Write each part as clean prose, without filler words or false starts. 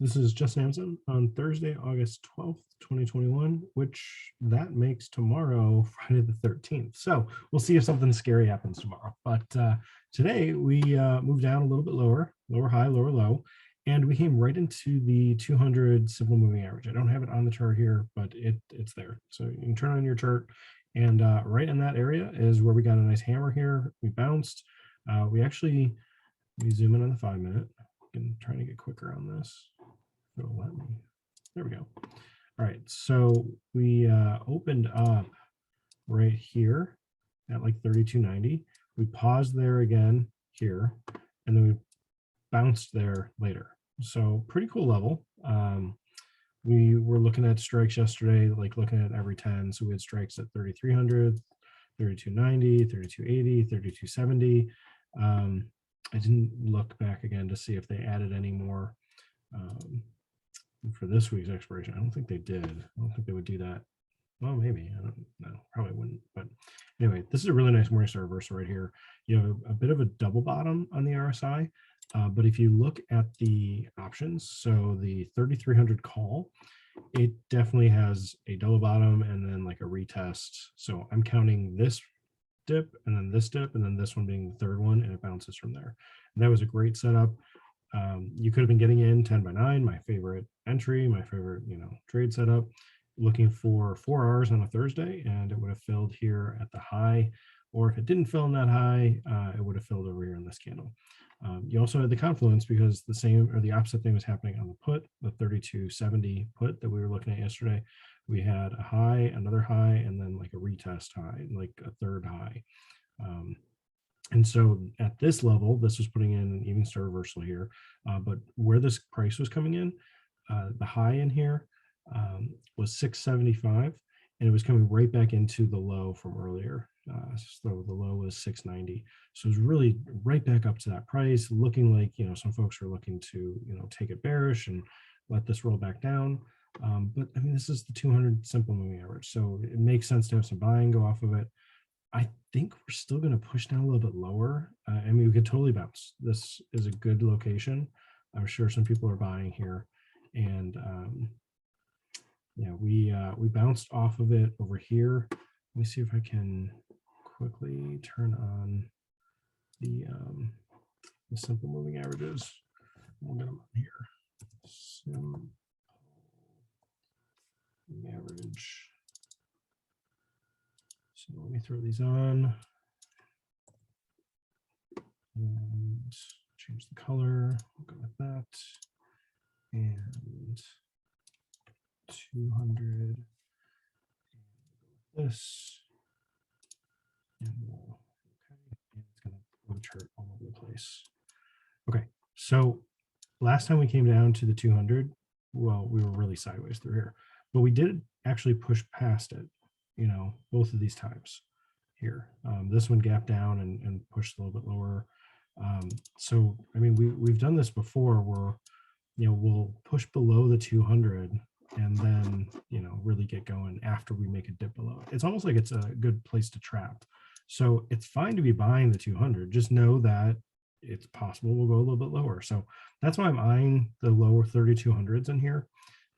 This is Justin AMZN on Thursday, August 12th, 2021, which that makes tomorrow Friday the 13th. So we'll see if something scary happens tomorrow. But today we moved down a little bit lower, lower high, lower low, and we came right into the 200 simple moving average. I don't have it on the chart here, but it's there. So you can turn on your chart, and right in that area is where we got a nice hammer here. We bounced. We zoom in on the 5-minute. I'm trying to get quicker on this. It'll let me. There we go. All right, so we opened up right here at like 32.90. We paused there again here, and then we bounced there later. So pretty cool level. We were looking at strikes yesterday, like looking at every 10. So we had strikes at 3,300, 32.90, 32.80, 32.70. I didn't look back again to see if they added any more for this week's expiration. I don't think they did. I don't think they would do that. Well, maybe. I don't know. Probably wouldn't. But anyway, this is a really nice Morningstar reversal right here. You have a bit of a double bottom on the RSI. But if you look at the options, so the 3,300 call, it definitely has a double bottom and then like a retest. So I'm counting this dip and then this dip and then this one being the third one, and it bounces from there. And that was a great setup. You could have been getting in 10 by 9, my favorite entry, my favorite, trade setup, looking for 4 hours on a Thursday, and it would have filled here at the high, or if it didn't fill in that high, it would have filled over here in this candle. You also had the confluence because the same or the opposite thing was happening on the put, the 32.70 put that we were looking at yesterday. We had a high, another high, and then like a retest high, like a third high. And so at this level, this was putting in an even star reversal here. But where this price was coming in, the high in here was 675, and it was coming right back into the low from earlier. So the low was 690. So it was really right back up to that price, looking like, some folks are looking to, take it bearish and let this roll back down. But I mean, this is the 200 simple moving average. So it makes sense to have some buying go off of it. I think we're still going to push down a little bit lower. I mean, we could totally bounce. This is a good location. I'm sure some people are buying here, and yeah, we bounced off of it over here. Let me see if I can quickly turn on the simple moving averages. We'll get them on here. Simple average. So let me throw these on and change the color. We'll go with that. And 200. This. And we'll, okay. And it's going to throw the chart all over the place. Okay. So last time we came down to the 200, well, we were really sideways through here, but we did actually push past it, both of these times here. This one gapped down and pushed a little bit lower. So, I mean, we've done this before where, we'll push below the 200 and then, really get going after we make a dip below it. It's almost like it's a good place to trap. So it's fine to be buying the 200. Just know that it's possible we'll go a little bit lower. So that's why I'm eyeing the lower 3200s in here,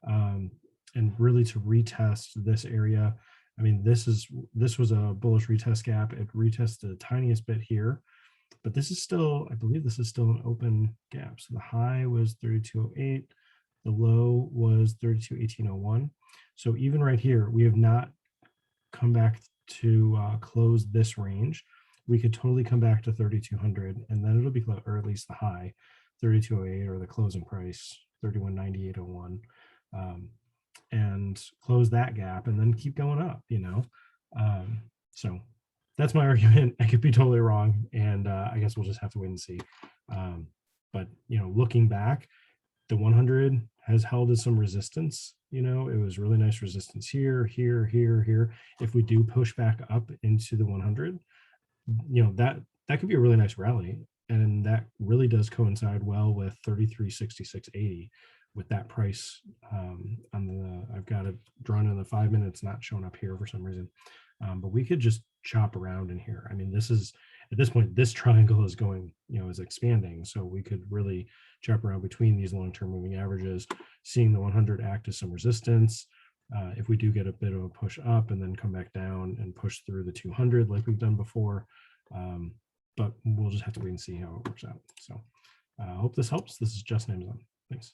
and really to retest this area. I mean, this was a bullish retest gap. It retested the tiniest bit here, but this is still, I believe this is still an open gap. So the high was 3208, the low was 3218.01. So even right here, we have not come back to close this range. We could totally come back to 3200, and then it'll be, or at least the high 3208, or the closing price 3198.01, and close that gap and then keep going up, so that's my argument. I could be totally wrong, and I guess we'll just have to wait and see. But looking back, the 100 has held as some resistance. It was really nice resistance here, here, here, here. If we do push back up into the 100, that could be a really nice rally, and that really does coincide well with 3366.80 with that price. I've got it drawn in the 5 minutes, not showing up here for some reason, but we could just chop around in here. I mean, this is, at this point, this triangle is going, is expanding. So we could really chop around between these long-term moving averages, seeing the 100 act as some resistance. If we do get a bit of a push up and then come back down and push through the 200 like we've done before. But we'll just have to wait and see how it works out. So I hope this helps. This is just AMZN. Thanks.